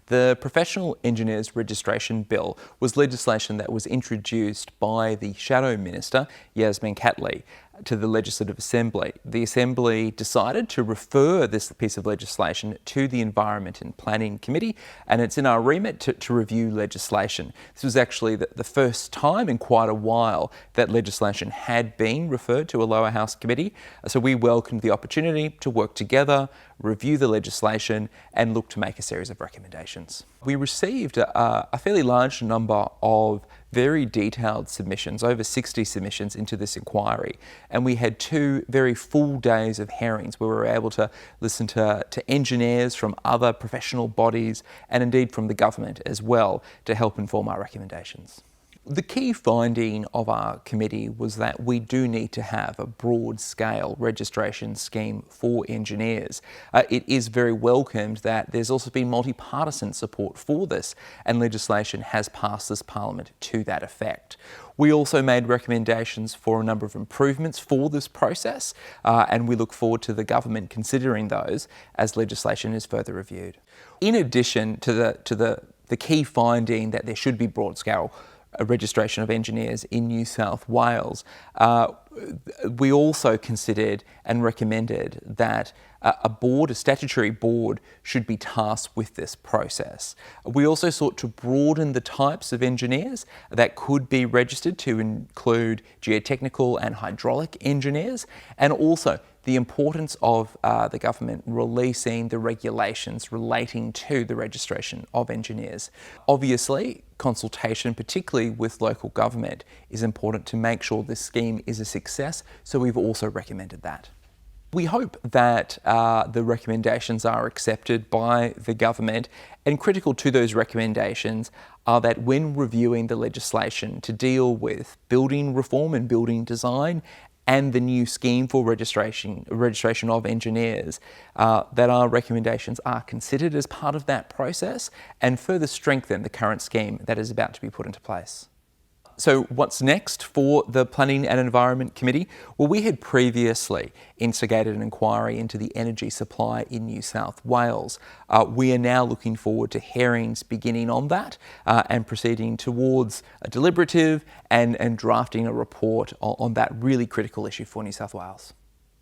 The Professional Engineers Registration Bill was legislation that was introduced by the Shadow Minister, Yasmin Catley, to the Legislative Assembly. The Assembly decided to refer this piece of legislation to the Environment and Planning Committee, and it's in our remit to review legislation. This was actually the first time in quite a while that legislation had been referred to a lower house committee, so we welcomed the opportunity to work together, review the legislation, and look to make a series of recommendations. We received a fairly large number of very detailed submissions, over 60 submissions into this inquiry, and we had 2 very full days of hearings where we were able to listen to engineers from other professional bodies and indeed from the government as well to help inform our recommendations. The key finding of our committee was that we do need to have a broad-scale registration scheme for engineers. It is very welcomed that there's also been multi-partisan support for this, and legislation has passed this Parliament to that effect. We also made recommendations for a number of improvements for this process, and we look forward to the government considering those as legislation is further reviewed. In addition to the key finding that there should be broad-scale registration of engineers in New South Wales, we also considered and recommended that a statutory board should be tasked with this process. We also sought to broaden the types of engineers that could be registered to include geotechnical and hydraulic engineers, and also the importance of the government releasing the regulations relating to the registration of engineers. Obviously, consultation, particularly with local government, is important to make sure this scheme is a success, so we've also recommended that. We hope that the recommendations are accepted by the government, and critical to those recommendations are that when reviewing the legislation to deal with building reform and building design and the new scheme for registration of engineers, that our recommendations are considered as part of that process and further strengthen the current scheme that is about to be put into place. So what's next for the Planning and Environment Committee? Well, we had previously instigated an inquiry into the energy supply in New South Wales. We are now looking forward to hearings beginning on that and proceeding towards a deliberative and drafting a report on that really critical issue for New South Wales.